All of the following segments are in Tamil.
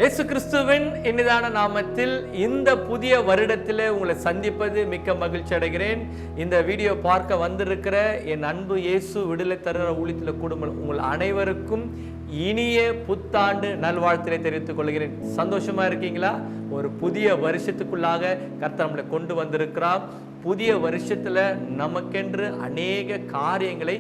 இயேசு கிறிஸ்துவின் இனிதான நாமத்தில் இந்த புதிய வருடத்திலே உங்களை சந்திப்பது மிக்க மகிழ்ச்சி அடைகிறேன். இந்த வீடியோ பார்க்க வந்திருக்கிற என் அன்பு இயேசு விடுதலை தருகிற ஊழியத்தில் குடும்பம் உங்கள் அனைவருக்கும் இனிய புத்தாண்டு நல்வாழ்த்தினை தெரிவித்துக் கொள்கிறேன். சந்தோஷமா இருக்கீங்களா? ஒரு புதிய வருஷத்துக்குள்ளாக கர்த்தர் நம்மளை கொண்டு வந்திருக்கிறார். புதிய வருஷத்துல நமக்கென்று அநேக காரியங்களை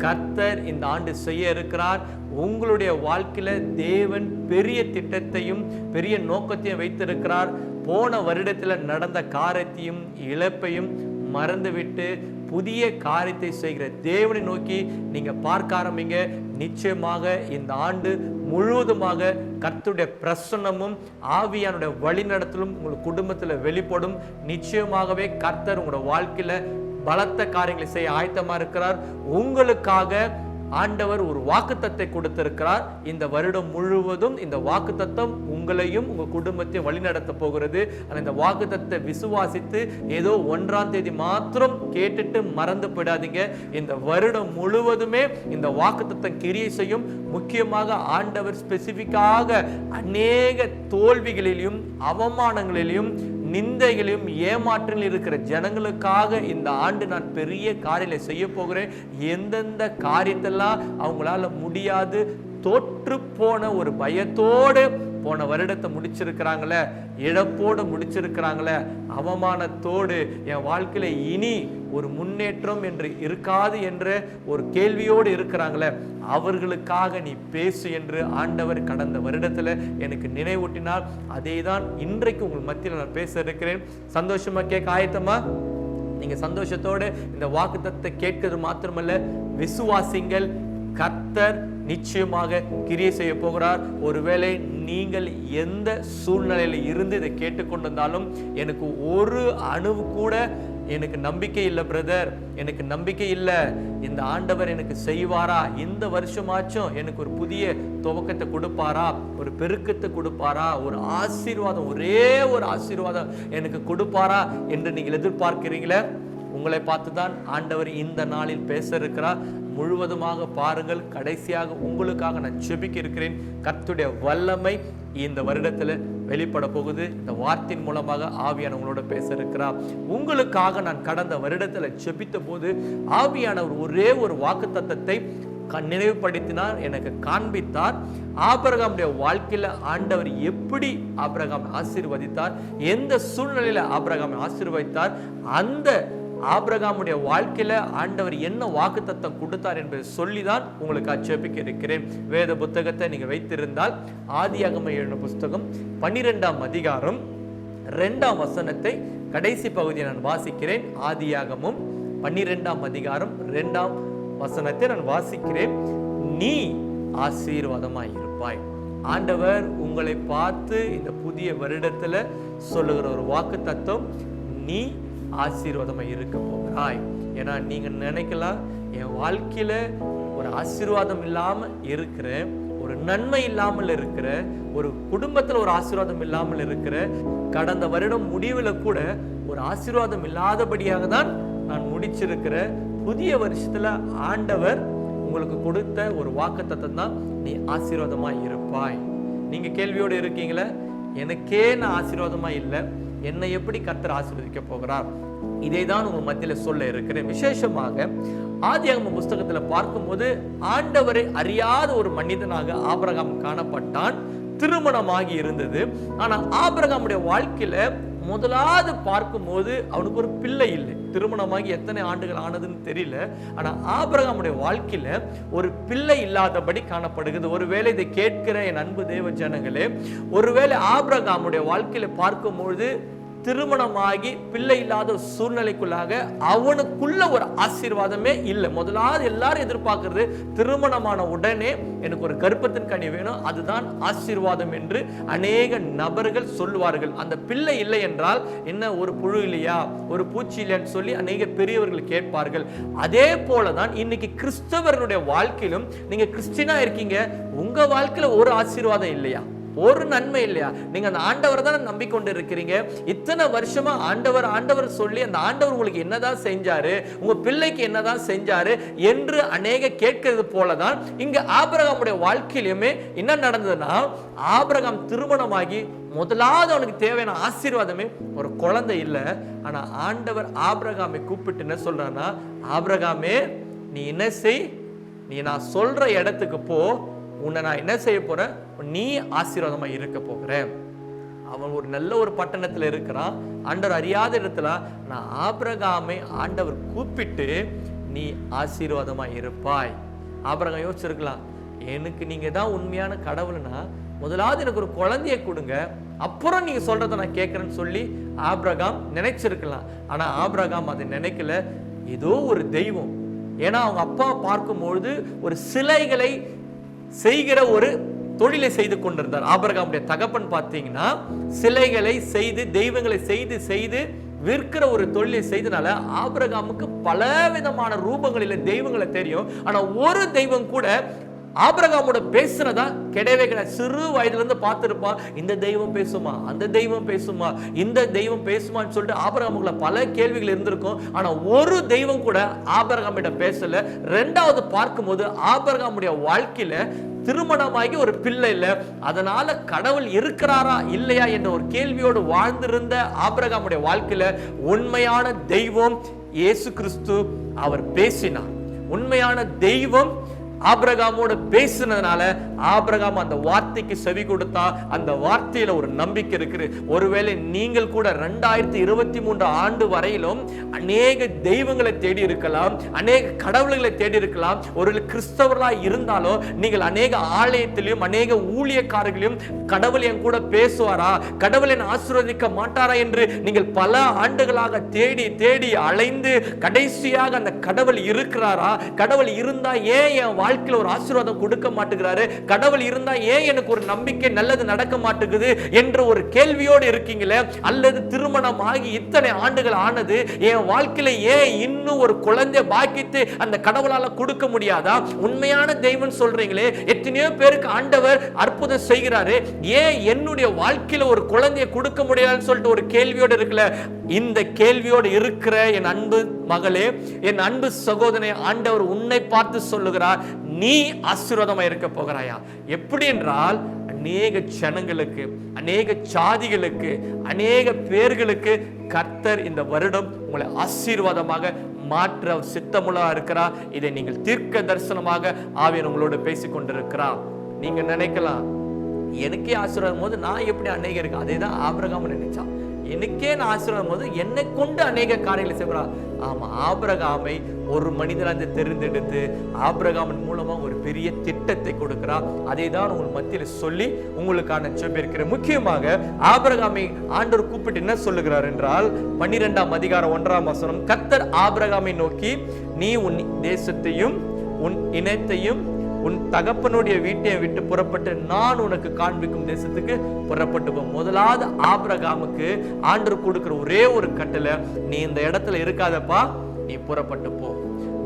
கர்த்தர் இந்த ஆண்டு செய்ய இருக்கிறார். உங்களுடைய வாழ்க்கையில தேவன் பெரிய திட்டத்தையும் பெரிய நோக்கத்தையும் வைத்திருக்கிறார். போன வருடத்துல நடந்த காரியத்தையும் இழப்பையும் மறந்துவிட்டு புதிய காரியத்தை செய்கிற தேவனை நோக்கி நீங்க பார்க்க ஆரம்பிங்க. நிச்சயமாக இந்த ஆண்டு முழுவதுமாக கர்த்தருடைய பிரசன்னமும் ஆவியானுடைய வழிநடத்தலும் உங்கள் குடும்பத்தில் வெளிப்படும். நிச்சயமாகவே கர்த்தர் உங்களோட வாழ்க்கையில பலத்த காரியங்களை செய்ய ஆயத்தமா இருக்கிறார். உங்களுக்காக ஆண்டவர் ஒரு வாக்குத்தத்தை கொடுத்திருக்கிறார். இந்த வருடம் முழுவதும் இந்த வாக்குத்தத்தம் உங்களையும் உங்க குடும்பத்தையும் வழிநடத்த போகிறது. இந்த வாக்குத்தத்தை விசுவாசித்து ஏதோ 1ஆம் தேதி மாத்திரம் கேட்டுட்டு மறந்து போயிடாதீங்க. இந்த வருடம் முழுவதுமே இந்த வாக்குத்தத்தம் கிரியை செய்யும். முக்கியமாக ஆண்டவர் ஸ்பெசிபிக்காக அநேக தோல்விகளிலும் அவமானங்களிலும் நிந்தைகளையும் ஏமாற்றலில் இருக்கிற ஜனங்களுக்காக இந்த ஆண்டு நான் பெரிய காரியங்களை செய்ய போகிறேன். எந்தெந்த காரியத்தெல்லாம் அவங்களால முடியாது தோற்று போன ஒரு பயத்தோடு போன வருடத்தை முடிச்சிருக்கிறாங்களே, இழப்போடு முடிச்சிருக்கிறாங்களே, அவமானத்தோடு என் வாழ்க்கையில இனி ஒரு முன்னேற்றம் என்று இருக்காது என்ற ஒரு கேள்வியோடு இருக்கிறாங்களே, அவர்களுக்காக நீ பேசு என்று ஆண்டவர் கடந்த வருடத்துல எனக்கு நினைவூட்டினார். அதே தான் இன்றைக்கு உங்கள் மத்தியில் நான் பேச இருக்கிறேன். சந்தோஷமா கேட்க ஆயத்தமா? நீங்க சந்தோஷத்தோடு இந்த வாக்குத்தத்தத்தை கேட்கிறது மாத்திரமல்ல, விசுவாசிங்கள். கர்த்தர் நிச்சயமாக கிரியை செய்ய போகிறார். ஒருவேளை நீங்கள் எந்த சூழ்நிலையில இருந்து இதை கேட்டுக்கொண்டிருந்தாலும், எனக்கு ஒரு அணுவு கூட எனக்கு நம்பிக்கை இல்லை பிரதர், எனக்கு நம்பிக்கை இல்லை, இந்த ஆண்டவர் எனக்கு செய்வாரா, இந்த வருஷமாச்சும் எனக்கு ஒரு புதிய துவக்கத்தை கொடுப்பாரா, ஒரு பெருக்கத்தை கொடுப்பாரா, ஒரு ஆசீர்வாதம், ஒரே ஒரு ஆசீர்வாதம் எனக்கு கொடுப்பாரா என்று நீங்கள் எதிர்பார்க்கிறீங்களே, உங்களை பார்த்துதான் ஆண்டவர் இந்த நாளில் பேச இருக்கிறார். முழுவதுமாக பாருங்கள். கடைசியாக உங்களுக்காக நான் ஜெபிக்க இருக்கிறேன். கர்த்தருடைய வல்லமை இந்த வருடத்துல வெளிப்பட போகுது. இந்த வார்த்தையின் மூலமாக ஆவியானவங்களோட பேச இருக்கிறார். உங்களுக்காக நான் கடந்த வருடத்துல ஜெபித்த போது ஆவியானவர் ஒரே ஒரு வாக்குத்தத்தத்தை நினைவுபடுத்தினார், எனக்கு காண்பித்தார். ஆபிரகாமுடைய வாழ்க்கையில ஆண்டவர் எப்படி ஆபிரகாமை ஆசீர்வதித்தார், எந்த சூழ்நிலையில ஆபிரகாமை ஆசீர்வதித்தார், அந்த ஆபிரகாமுடைய வாழ்க்கையில ஆண்டவர் என்ன வாக்குத்தத்தம் கொடுத்தார் என்பதை சொல்லிதான் உங்களுக்கு ஜெபிக்க இருக்கிறேன். வேத புத்தகத்தை நீங்க வைத்திருந்தால் ஆதியாகமம் எழுதின புஸ்தகம் 12ஆம் அதிகாரம் 2ஆம் வசனத்தை கடைசி பகுதியை நான் வாசிக்கிறேன். ஆதியாகமம் 12ஆம் அதிகாரம் 2ஆம் வசனத்தை நான் வாசிக்கிறேன். நீ ஆசீர்வாதமாய் இருப்பாய். ஆண்டவர் உங்களை பார்த்து இந்த புதிய வருடத்துல சொல்லுகிற ஒரு வாக்குத்தத்தம், நீ ஆசீர்வாதமாக இருக்க போகிறாய். ஏன்னா நீங்க நினைக்கலாம், என் வாழ்க்கையில ஒரு ஆசீர்வாதம் இல்லாம இருக்கிற, ஒரு நன்மை இல்லாமல் இருக்கிற, ஒரு குடும்பத்துல ஒரு ஆசீர்வாதம் இல்லாமல் இருக்கிற, கடந்த வருடம் முடிவுல கூட ஒரு ஆசீர்வாதம் இல்லாதபடியாக தான் நான் முடிச்சிருக்கிற. புதிய வருஷத்துல ஆண்டவர் உங்களுக்கு கொடுத்த ஒரு வாக்குத்தத்தம் தான், நீ ஆசீர்வாதமாய் இருப்பாய். நீங்க கேள்வியோடு இருக்கீங்களே, எனக்கே நான் ஆசீர்வாதமா இல்லை, என்னை எப்படி கர்த்தர் ஆசீர்வதிக்க போகிறார்? இதை தான் உங்க மத்தியில சொல்ல இருக்கிறேன். விசேஷமாக ஆதியாகம புஸ்தகத்துல பார்க்கும்போது ஆண்டவரை அறியாத ஒரு மனிதனாக ஆபிரகாம் காணப்பட்டான். திருமணமாகி இருந்தது. ஆனா ஆபிரகாமுடைய வாழ்க்கையில முதலாவது பார்க்கும்போது அவனுக்கு ஒரு பிள்ளை இல்லை. திருமணமாகி எத்தனை ஆண்டுகள் ஆனதுன்னு தெரியல. ஆனா ஆபிரகாமுடைய வாழ்க்கையில ஒரு பிள்ளை இல்லாதபடி காணப்படுகிறது. ஒருவேளை இதை கேட்கிற என் அன்பு தேவ ஜனங்களே, ஒருவேளை ஆபிரகாமுடைய வாழ்க்கையில பார்க்கும்பொழுது திருமணமாகி பிள்ளை இல்லாத சூழ்நிலைக்குள்ளாக அவனுக்குள்ள ஒரு ஆசீர்வாதமே இல்லை. முதலாவது எல்லாரும் எதிர்பார்க்கிறது, திருமணமான உடனே எனக்கு ஒரு கர்ப்பத்தின் கனி வேணும், அதுதான் ஆசீர்வாதம் என்று அநேக நபர்கள் சொல்லுவார்கள். அந்த பிள்ளை இல்லை என்றால் என்ன, ஒரு புழு இல்லையா, ஒரு பூச்சி இல்லைன்னு சொல்லி அநேக பெரியவர்கள் கேட்பார்கள். அதே போலதான் இன்னைக்கு கிறிஸ்தவர்களுடைய வாழ்க்கையிலும், நீங்க கிறிஸ்டினா இருக்கீங்க, உங்க வாழ்க்கையில ஒரு ஆசீர்வாதம் இல்லையா? ஒரு நன்மை இல்லையா? நீங்க அந்த ஆண்டவரை தான் நம்பிக்கொண்டு இருக்கிறீங்க. இத்தனை வருஷமா ஆண்டவர் ஆண்டவர் சொல்லி அந்த ஆண்டவர் உங்களுக்கு என்னதான் செஞ்சாரு, உங்க பிள்ளைக்கு என்னதான் செஞ்சாரு என்று அநேக கேட்கிறது போலதான் இங்க ஆபிரகாமுடைய வாழ்க்கையிலுமே என்ன நடந்ததுன்னா, ஆபிரகாம் திருமணமாகி முதலாவது அவனுக்கு தேவையான ஆசீர்வாதமே ஒரு குழந்தை இல்லை. ஆனா ஆண்டவர் ஆபிரகாமை கூப்பிட்டு என்ன சொல்றான்னா, ஆபிரகாமே நீ என்ன செய், நீ நான் சொல்ற இடத்துக்கு போ, உன்னை நான் என்ன செய்ய போறேன், நீ ஆசீர்வாதமா இருக்க போகிறேன். அவன் ஒரு நல்ல ஒரு பட்டணத்துல இருக்கிறான், ஆண்டவர் அறியாத இடத்துல. நான் ஆபிரகாமை ஆண்டவர் கூப்பிட்டு நீ ஆசீர்வாதமா இருப்பாய். ஆபிரகாம் யோசிச்சிருக்கலாம், எனக்கு நீங்க தான் உண்மையான கடவுள்னா முதலாவது எனக்கு ஒரு குழந்தைய கொடுங்க, அப்புறம் நீங்க சொல்றத நான் கேட்கறேன்னு சொல்லி ஆபிரகாம் நினைச்சிருக்கலாம். ஆனா ஆபிரகாம் அதை நினைக்கல. ஏதோ ஒரு தெய்வம், ஏன்னா அவங்க அப்பா பார்க்கும்பொழுது ஒரு சிலைகளை செய்கிற ஒரு தொழிலை செய்து கொண்டிருந்தார். ஆபிரகாமுடைய தகப்பன் பார்த்தீங்கன்னா சிலைகளை செய்து தெய்வங்களை செய்து செய்து விற்கிற ஒரு தொழிலை செய்தனால ஆபிரகாமுக்கு பல விதமான ரூபங்களில தெய்வங்களை தெரியும். ஆனா ஒரு தெய்வம் கூட ஆபிரகாமோட பேசுறதா கிடையவே கிடையாது. சிறு வயதுல இருந்து பார்த்திருப்பான், இந்த தெய்வம் பேசுமா, அந்த தெய்வம் பேசுமா, இந்த தெய்வம் பேசுமான்னு சொல்லிட்டு ஆபிரகாமுக்குள்ள பல கேள்விகள் இருந்திருக்கும். ஆனா ஒரு தெய்வம் கூட ஆபிரகாமிட்ட பேசல. ரெண்டாவது பார்க்கும்போது ஆபிரகாமுடைய வாழ்க்கையில திருமணமாகி ஒரு பிள்ளை இல்லை. அதனால கடவுள் இருக்கிறாரா இல்லையா என்ற ஒரு கேள்வியோடு வாழ்ந்திருந்த ஆபிரகாமுடைய வாழ்க்கையில உண்மையான தெய்வம் இயேசு கிறிஸ்து அவர் பேசினார். உண்மையான தெய்வம் ஆபிரகாமோட பேசினதுனால ஆபிரகாம் அந்த வார்த்தைக்கு செவி கொடுத்தா. அந்த வார்த்தையில ஒரு நம்பிக்கை இருக்குது. ஒருவேளை நீங்கள் கூட 2023 ஆண்டு வரையிலும் அநேக தெய்வங்களை தேடி இருக்கலாம், அநேக கடவுள்களை தேடி இருக்கலாம். ஒரு கிறிஸ்தவர்களா இருந்தாலும் நீங்கள் அநேக ஆலயத்திலும் அநேக ஊழியக்காரர்களையும் கடவுள் என் கூட பேசுவாரா, கடவுள் என் ஆசீர்வதிக்க மாட்டாரா என்று நீங்கள் பல ஆண்டுகளாக தேடி தேடி அலைந்து கடைசியாக அந்த கடவுள் இருக்கிறாரா, கடவுள் இருந்தா ஏன் என் வாழ்க்கையில ஒரு ஆசீர்வாதம் கொடுக்க மாட்டேங்கிறாரு, கடவுள் இருந்தா ஏன் எனக்கு ஒரு நம்பிக்கை நல்லது நடக்க மாட்டேங்குது என்ற ஒரு கேள்வியோடு இருக்கீங்களே, அல்லது திருமணம் ஆகி இத்தனை ஆண்டுகள் ஆனது என் வாழ்க்கையில ஏன் இன்னும் ஒரு குழந்தை பாக்கித்து அந்த கடவுளால கொடுக்க முடியாதா, உண்மையான தெய்வம் சொல்றீங்களே, எத்தனையோ பேருக்கு ஆண்டவர் அற்புதம் செய்கிறாரு, ஏன் என்னுடைய வாழ்க்கையில ஒரு குழந்தையை கொடுக்க முடியாதுன்னு சொல்லிட்டு ஒரு கேள்வியோடு இருக்குல்ல. இந்த கேள்வியோடு இருக்கிற என் அன்பு மகளே, என் அன்பு சகோதரனே, ஆண்டவர் உன்னை பார்த்து சொல்லுகிறார், நீ ஆசீர்வாதமா இருக்க போகிறாயா. எப்படி என்றால் அநேக ஜனங்களுக்கு, அநேக சாதிகளுக்கு, அநேக பேர்களுக்கு கர்த்தர் இந்த வருடம் உங்களை ஆசீர்வாதமாக மாற்ற சித்தமுள்ளா இருக்கிறார். இதை நீங்கள் தீர்க்க தரிசனமாக ஆவியானவர் உங்களோடு பேசிக் கொண்டிருக்கிறார். நீங்க நினைக்கலாம், எனக்கே ஆசீர்வாதம் போது நான் எப்படி அநேக இருக்கு, அதே தான் ஆபிரகாம் நினைச்சான். எனக்கே நான் ஆசீர்வாதம் போது என்னை கொண்டு அநேக காரியங்களை செய்கிறார். ஆமா, ஆபிரகாமை ஒரு மனிதன் தெரிந்தெடுத்து ஆபிரகாமின் மூலமா ஒரு பெரிய திட்டத்தை கொடுக்கிறார். அதை தான் உங்கள் மத்தியில் சொல்லி உங்களுக்கான சொல்லியிருக்கிறேன். முக்கியமாக ஆபிரகாமை ஆண்டவர் கூப்பிட்டு என்ன சொல்லுகிறார் என்றால் 12ஆம் அதிகாரம் 1ஆம் வசனம், கர்த்தர் ஆபிரகாமை நோக்கி, நீ உன் தேசத்தையும் உன் இனத்தையும் உன் தகப்பனுடைய வீட்டையை விட்டு புறப்பட்டு நான் உனக்கு காண்பிக்கும் தேசத்துக்கு புறப்பட்டு போ. முதலாவது ஆபிரகாமுக்கு ஆண்டவர் கொடுக்கிற ஒரே ஒரு கட்டளை, நீ இந்த இடத்துல இருக்காதப்பா, நீ புறப்பட்டு போ.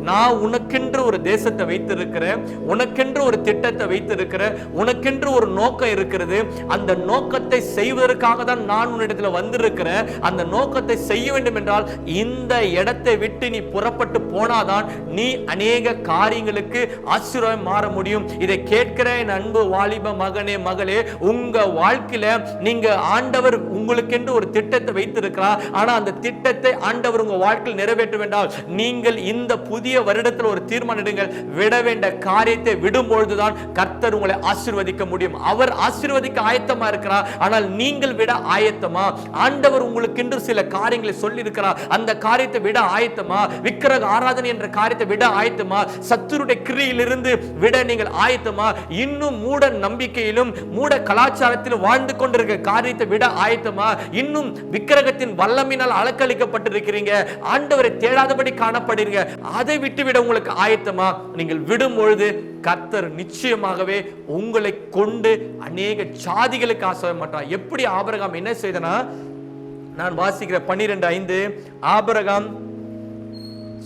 நான் உனக்கென்று ஒரு தேசத்தை வைத்திருக்கிறேன், உனக்கென்று ஒரு திட்டத்தை வைத்திருக்கிறேன், உனக்கென்று ஒரு நோக்கம் இருக்கிறது. அந்த நோக்கத்தை செய்வதற்காக தான் நான் உன்னிடத்தில் வந்திருக்கிறேன். அந்த நோக்கத்தை செய்ய வேண்டும் என்றால் இந்த இடத்தை விட்டு நீ புறப்பட்டு போனாதான் நீ அநேக காரியங்களுக்கு ஆசீர்வாதம் மாற முடியும். இதை கேட்கிற என் அன்பு வாலிப மகனே மகளே, உங்க வாழ்க்கையில நீங்க ஆண்டவர் உங்களுக்கென்று ஒரு திட்டத்தை வைத்திருக்கிறார். ஆனா அந்த திட்டத்தை ஆண்டவர் உங்க வாழ்க்கையில் நிறைவேற்ற வேண்டாம். நீங்கள் இந்த புதிய வருடத்தில் ஒரு தீர்மானம் எடுங்கள். விட வேண்டிய காரியத்தை விடும் பொழுதுதான் கர்த்தர் உங்களை ஆசீர்வதிக்க முடியும். அவர் ஆசீர்வதிக்க ஆயத்தமா இருக்கிறார். ஆனால் நீங்கள் விட ஆயத்தமா? ஆண்டவர் உங்களுக்கு என்று சில காரியங்களை சொல்லி இருக்கிறார். அந்த காரியத்தை விட ஆயத்தமா? விக்கிரக ஆராதனை என்ற காரியத்தை விட ஆயத்தமா? சத்துருடைய கிரியிலிருந்து விட நீங்கள் ஆயத்தமா? இன்னும் மூட நம்பிக்கையிலும் மூட கலாச்சாரத்திலும் வாழ்ந்து கொண்டிருக்கிற காரியத்தை விட ஆயத்தமா? இன்னும் விக்கிரகத்தின் வல்லமையினால் அலக்களிக்கப்பட்டிருக்கிறீங்க, ஆண்டவரை தேடாதபடி காணப்படுறீங்க, அதை விட்டுவிட உங்களுக்கு ஆயத்தமா? நீங்கள் விடும் பொழுது கர்த்தர் நிச்சயமாகவே உங்களை கொண்டு அநேக சாதிகளுக்கு ஆசீர்வாதம் பண்றார். எப்படி ஆபிரகாம் என்ன செய்தனா, நான் வாசிக்கிற 12:5, ஆபிரகாம்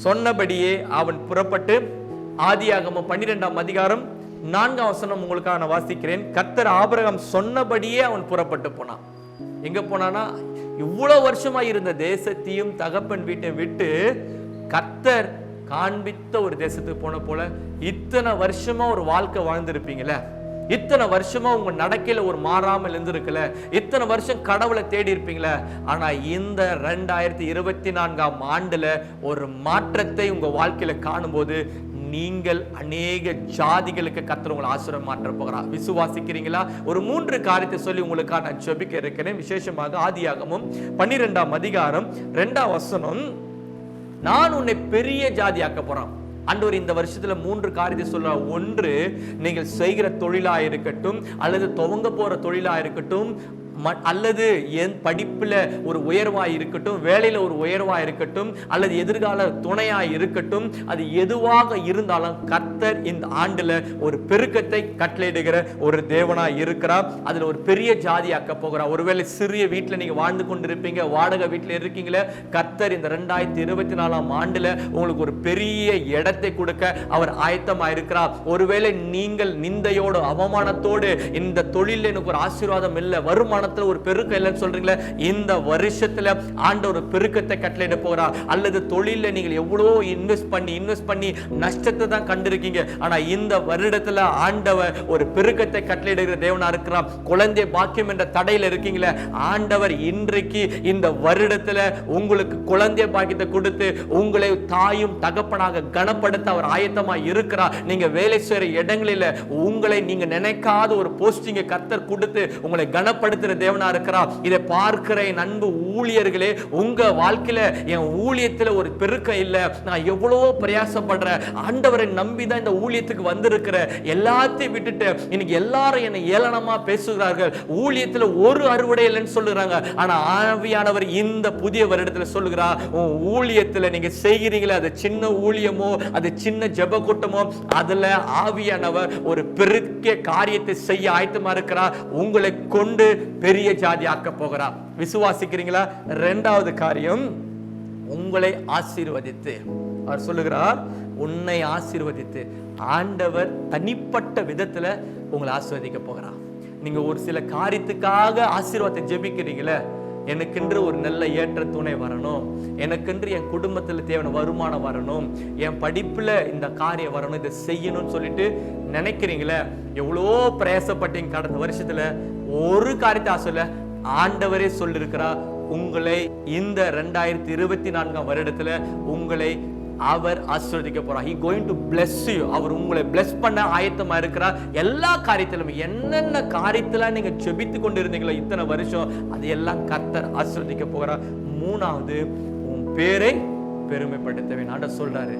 சொன்னபடியே அவன் புறப்பட்டு, ஆதியாகமம் 12ஆம் அதிகாரம் 4ஆம் வசனம் உங்களுக்காக நான் வாசிக்கிறேன். கர்த்தர் ஆபிரகாம் சொன்னபடியே அவன் புறப்பட்டு போனான். எங்க போனானா, இவ்வளவு வருஷமா இருந்த தேசத்தையும் தகப்பன் வீட்டை விட்டு கர்த்தர் காண்பித்த ஒரு தேசத்துக்கு போன போல இத்தனை வருஷமா ஒரு வாழ்க்கை வாழ்ந்திருப்பீங்களே, இத்தனை வருஷமா உங்க நடக்கையில ஒரு மாறாமல் இருந்திருக்கல, இத்தனை வருஷம் கடவுளை தேடி இருப்பீங்களே. ஆனா இந்த 2024ஆம் ஆண்டுல ஒரு மாற்றத்தை உங்க வாழ்க்கையில காணும்போது நீங்கள் அநேக ஜாதிகளுக்கு கர்த்தர் உங்களை ஆசீர்வாதம் மாற்ற போகிறார். விசுவாசிக்கிறீங்களா? ஒரு 3 காரியத்தை சொல்லி உங்களுக்காக நான் ஜெபிக்க இருக்கிறேன். விசேஷமாக ஆதியாகமம் 12ஆம் அதிகாரம் 2ஆம் வசனம், நான் உன்னை பெரிய ஜாதியாக்க போறேன். ஆண்டவர் இந்த வருஷத்துல 3 காரியத்தை சொல்றார். ஒன்று, நீங்கள் செய்கிற தொழிலா இருக்கட்டும், அல்லது துவங்க போற தொழிலா இருக்கட்டும், அல்லது என் படிப்புல ஒரு உயர்வா இருக்கட்டும், வேலையில ஒரு உயர்வா இருக்கட்டும், அல்லது எதிர்கால துணையா இருக்கட்டும், அது எதுவாக இருந்தாலும் கர்த்தர் இந்த ஆண்டுல ஒரு பெருக்கத்தை கட்டளையிடுகிற ஒரு தேவனா இருக்கிறார். அதுல ஒரு பெரிய ஜாதி ஆக்க போகிறார். ஒருவேளை சிறிய வீட்டுல நீங்க வாழ்ந்து கொண்டிருப்பீங்க, வாடகை வீட்டுல இருக்கீங்களே, கர்த்தர் இந்த 2024ஆம் ஆண்டுல உங்களுக்கு ஒரு பெரிய இடத்தை கொடுக்க அவர் ஆயத்தமா இருக்கிறார். ஒருவேளை நீங்கள் நிந்தையோடு அவமானத்தோடு இந்த தொழில் எனக்கு ஒரு ஆசீர்வாதம் இல்லை, வருமானத்துல ஒரு பெருக்கம் இல்லைன்னு சொல்றீங்களே, இந்த வருஷத்துல ஆண்டவர் ஒரு பெருக்கத்தை கட்டளையிட போகிறார். அல்லது தொழில நீங்கள் எவ்வளோ இன்வெஸ்ட் பண்ணி நஷ்டத்தை தான் கண்டிருக்கீங்க, ஆனா இந்த வருடத்துல ஆண்டவர் ஒரு பெருக்கத்தை கட்டளையிடுகிற தேவனா இருக்கிறார். குழந்தை பாக்கியம் என்ற தடையில இருக்கீங்களே, ஆண்டவர் இன்றைக்கு இந்த வருடத்துல உங்களுக்கு குழந்தை பாக்கியத்தை கொடுத்து உங்களை தாயும் தகப்பனாக கனப்படுத்த அவர் ஆயத்தமா இருக்கிறார். நீங்க வேலை செய்யற இடங்களில உங்களை நீங்க நினைக்காத ஒரு போஸ்டிங்கை கர்த்தர் கொடுத்து உங்களை கனப்படுத்துற தேவனா இருக்கிறார். இதை பார்க்கிற என் அன்பு ஊழியர்களே, உங்க வாழ்க்கையில என் ஊழியத்துல ஒரு பெருக்கம் இல்ல, நான் எவ்வளவோ பிரயாசப்படுறேன், ஆண்டவரை நம்பிதான் இந்த ஊழியத்துக்கு வந்திருக்கிற, எல்லாத்தையும் விட்டுட்டு இன்னைக்கு எல்லாரும் என்னை ஏளனமா பேசுகிறார்கள், ஊழியத்துல ஒரு அறுவடை இல்லைன்னு சொல்லுறாங்க. ஆனா ஆவியானவர் இந்த புதிய வருடத்துல சொல்லுகிறார், உன் ஊழியத்துல நீங்க செய்கிறீங்களே, அது சின்ன ஊழியமோ அது சின்ன ஜெப கூட்டமோ, அதுல ஆவியானவர் ஒரு பெரிய காரியத்தை செய்ய ஆயத்தமா இருக்கிறார். உங்களை கொண்டு பெரிய ஜாதி ஆக்க போகிறார். விசுவாசிக்கிறீங்களா? 2வது காரியம், உங்களை ஆசீர்வதித்து, அவர் சொல்லுகிறார், உன்னை ஆசீர்வதித்து ஆண்டவர் தனிப்பட்ட விதத்துல உங்களை ஆசீர்வதிக்க போகிறார். நீங்க ஒரு சில காரியத்துக்காக ஆசீர்வாதத்தை ஜெபிக்கிறீங்களே, எனக்கென்று ஒரு நல்ல ஏற்ற துணை வரணும், எனக்கென்று என் குடும்பத்தில் தேவையான வருமானம் வரணும், என் படிப்புல இந்த காரியம் வரணும், இதை செய்யணும்னு சொல்லிட்டு நினைக்கிறீங்களே, எவ்வளோ பிரயாசப்பட்டீங்க கடந்த வருஷத்துல, ஒரு காரியத்தை ஆசையில ஆண்டவரே சொல்லிருக்கிறார், உங்களை இந்த 2024ஆம் வருடத்துல உங்களை அவர் ஆசீர்வதிக்க போறார். He going to bless you. அவர் உங்களை bless பண்ண ஆயத்தமா இருக்கிறார். எல்லா காரியத்திலும் என்னென்ன காரியத்துல நீங்க ஜெபித்து கொண்டு இருந்தீங்களோ இத்தனை வருஷம், அதையெல்லாம் கர்த்தர் ஆசீர்வதிக்க போகிறார். 3வது, உன் பேரை பெருமைப்படுத்தவே. ஆண்டவர் சொல்றாரு,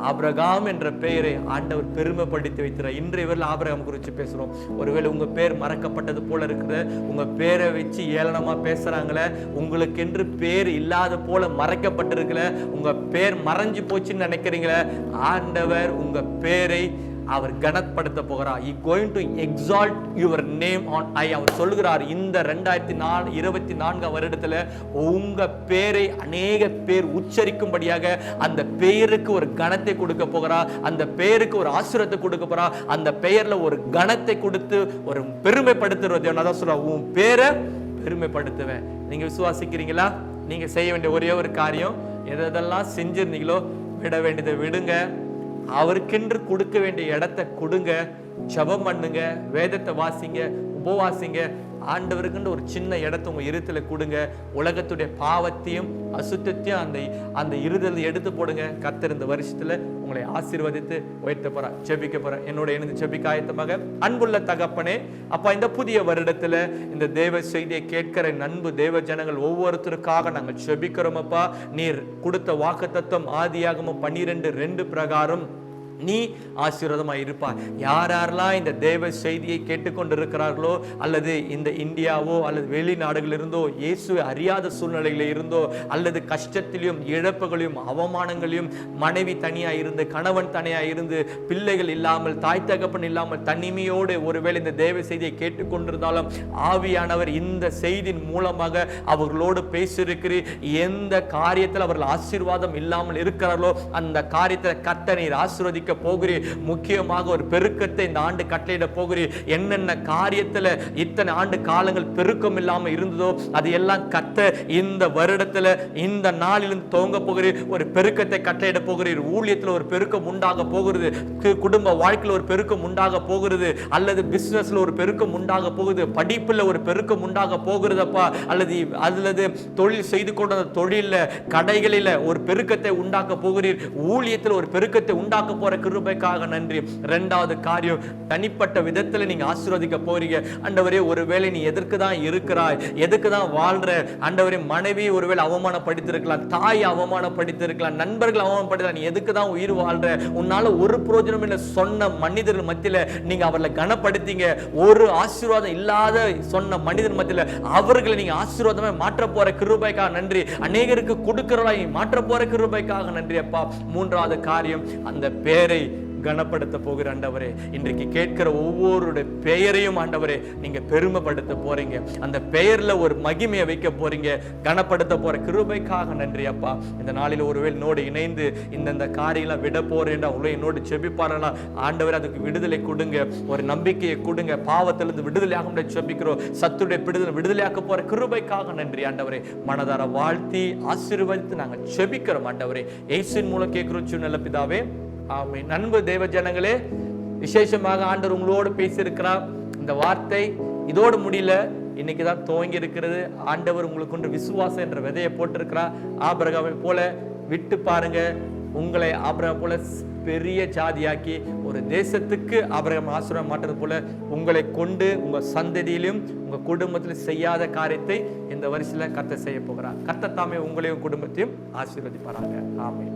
ஆபிரகாம் என்ற பெயரை ஆண்டவர் பெருமைப்படுத்தி வைக்கிறார். இன்றைய வேளையில் ஆபிரகாம் குறித்து பேசுறோம். ஒருவேளை உங்க பேர் மறக்கப்பட்டது போல இருக்குது, உங்க பேரை வச்சு ஏளனமா பேசுறாங்களே, உங்களுக்கு என்று பேர் இல்லாத போல மறைக்கப்பட்டிருக்கல, உங்க பேர் மறைஞ்சு போச்சுன்னு நினைக்கிறீங்களே, ஆண்டவர் உங்க பேரை அவர் கனப்படுத்த போகிறார். He going to exalt your name on high. அவர் சொல்கிறார், இந்த 2024 வருடத்துல உங்க பேரை அநேக பேர் உச்சரிக்கும்படியாக அந்த பெயருக்கு ஒரு கனத்தை கொடுக்க போகிறார், அந்த பெயருக்கு ஒரு ஆசீர்வாதத்தை கொடுக்க போகிறார், அந்த பெயர்ல ஒரு கனத்தை கொடுத்து ஒரு பெருமைப்படுத்துறது. அதான் சொல்ற, உன் பேரை பெருமைப்படுத்துவேன். நீங்க விசுவாசிக்கிறீங்களா? நீங்க செய்ய வேண்டிய ஒரே ஒரு காரியம், எதெல்லாம் செஞ்சிருந்தீங்களோ விட வேண்டியதை விடுங்க, அவருக்கென்று கொடுக்க வேண்டிய இடத்தை கொடுங்க, ஜெபம் பண்ணுங்க, வேதத்தை வாசிங்க, உபவாசிங்க, ஆண்டவருக்குன்னு ஒரு சின்ன இடத்தை உங்க இருதயத்துல கொடுங்க. உலகத்துடைய பாவத்தையும் அசுத்தத்தையும் அந்த இருதயத்தை எடுத்து போடுங்க. கர்த்தர் இந்த வருஷத்துல உங்களை ஆசீர்வதித்து உயர்த்த போறார். ஜெபிக்க போறேன். என்னோட இணைந்து ஜெபிக்க ஆயத்தமாக. அன்புள்ள தகப்பனே, அப்பா, இந்த புதிய வருடத்துல இந்த தேவ செய்தியை கேட்கிற அன்பு தேவ ஜனங்கள் ஒவ்வொருத்தருக்காக நாங்கள் ஜெபிக்கிறோம். அப்பா, நீர் கொடுத்த வாக்குத்தத்தம் ஆதியாகமம் 12:2 பிரகாரம் நீ ஆசீர்வாதமாய் இருப்பாய். யாரெல்லாம் இந்த தேவ செய்தியை கேட்டுக்கொண்டிருக்கிறார்களோ, அல்லது இந்த இந்தியாவோ அல்லது வெளிநாடுகளில் இருந்தோ, இயேசுவை அறியாத சூழ்நிலைகளில் இருந்தோ, அல்லது கஷ்டத்திலும் இழப்புகளையும் அவமானங்களையும், மனைவி தனியா இருந்து, கணவன் தனியா இருந்து, பிள்ளைகள் இல்லாமல், தாய் தகப்பன் இல்லாமல் தனிமையோடு ஒருவேளை இந்த தேவ செய்தியை கேட்டுக்கொண்டிருந்தாலும், ஆவியானவர் இந்த செய்தியின் மூலமாக அவர்களோடு பேசியிருக்கிறீர். எந்த காரியத்தில் அவர்கள் ஆசீர்வாதம் இல்லாமல் இருக்கிறார்களோ அந்த காரியத்தில் கர்த்தர் நீர் ஆசீர்வதிக்க ஆசீர்வதிக்க போகிறீர். முக்கியமாக ஒரு பெருக்கத்தை இந்த ஆண்டு கட்டளையிட போகிறீர். என்னென்ன காரியத்துல இத்தனை ஆண்டு காலங்கள் பெருக்கம் இல்லாம இருந்ததோ அது எல்லாம் கர்த்தர் இந்த வருடத்துல இந்த நாளிலிருந்து துவங்க போகிறீர். ஒரு பெருக்கத்தை கட்டளையிட போகிறீர். ஊழியத்துல ஒரு பெருக்கம் உண்டாக போகிறது, குடும்ப வாழ்க்கையில் ஒரு பெருக்கம் உண்டாக போகிறது, அல்லது பிசினஸ்ல ஒரு பெருக்கம் உண்டாக போகுது, படிப்புல ஒரு பெருக்கம் உண்டாக போகிறதப்பா, அல்லது தொழில் செய்து கொண்ட தொழில கடைகளில ஒரு பெருக்கத்தை உண்டாக்க போகிறீர். ஊழியத்தில் ஒரு பெருக்கத்தை உண்டாக்க போற கிருபைக்காக நன்றி. இரண்டாவது காரியம், தனிப்பட்ட விதத்துல நீங்க ஆசீர்வதிக்க போறீங்க. ஆண்டவரே, ஒருவேளை நீ எதற்கு தான் இருக்கிறாய், எதுக்கு தான் வாழ்ற, ஆண்டவரே மனைவி ஒருவேளை அவமானப்படுத்திருக்கலாம், தாய் அவமானப்படுத்திருக்கலாம், நண்பர்கள் அவமானப்படுத்தலாம், நீ எதுக்கு தான் உயிர் வாழ்ற, உன்னால ஒரு பிரயோஜனம் இல்லை சொன்ன மனிதர்கள் மத்தியில நீங்க அவர்களை கனப்படுத்தீங்க. ஒரு ஆசீர்வாதம் இல்லாத சொன்ன மனிதர் மத்தியில அவர்களை நீங்க ஆசீர்வாதமா மாற்ற போற கிருபைக்காக நன்றி. அநேகருக்கு கொடுக்கிறவளை மாற்ற போற கிருபைக்காக நன்றி அப்பா. மூன்றாவது காரியம், அந்த பேரை கனப்படுத்த போகிற ஆண்டவரே, இன்றைக்கு கேட்கிற ஒவ்வொருடைய பெயரையும் ஆண்டவரே நீங்க பெருமைப்படுத்த போறீங்க. அந்த பெயர்ல ஒரு மகிமையை வைக்க போறீங்க, கனப்படுத்த போற கிருபைக்காக நன்றி அப்பா. இந்த நாளில் ஒருவேளை என்னோடு இணைந்து இந்த காரியெல்லாம் விட போறேன் அவ்வளோ என்னோடு செபிப்பாரா ஆண்டவரே, அதுக்கு விடுதலை கொடுங்க, ஒரு நம்பிக்கையை கொடுங்க. பாவத்திலிருந்து விடுதலையாக செபிக்கிறோம். சத்துடைய விடுதலையாக்க போற கிருபைக்காக நன்றி ஆண்டவரே. மனதார வாழ்த்தி ஆசீர்வதித்து நாங்கள் செபிக்கிறோம் ஆண்டவரே. இயேசுவின் மூலம் கேட்கிறோம் நல்ல பிதாவே, ஆமென். அன்பு தேவ ஜனங்களே, விசேஷமாக ஆண்டவர் உங்களோடு பேசியிருக்கிறார். இந்த வார்த்தை இதோடு முடியல, இன்னைக்குதான் துவங்கி இருக்கிறது. ஆண்டவர் உங்களுக்கு ஒன்று விசுவாசம் என்ற விதையை போட்டிருக்கிறார். ஆபிரகாமை போல விட்டு பாருங்க, உங்களை ஆபிரகாம் போல பெரிய ஜாதியாக்கி ஒரு தேசத்துக்கு ஆபிரகாம் ஆசீர்வாதம் மாற்றது போல உங்களை கொண்டு உங்க சந்ததியிலும் உங்க குடும்பத்திலும் செய்யாத காரியத்தை இந்த வருஷத்துல கர்த்தர் செய்ய போகிறார். கர்த்தர் தாமே உங்களையும் குடும்பத்தையும் ஆசீர்வதிப்பாராங்க. ஆமென்.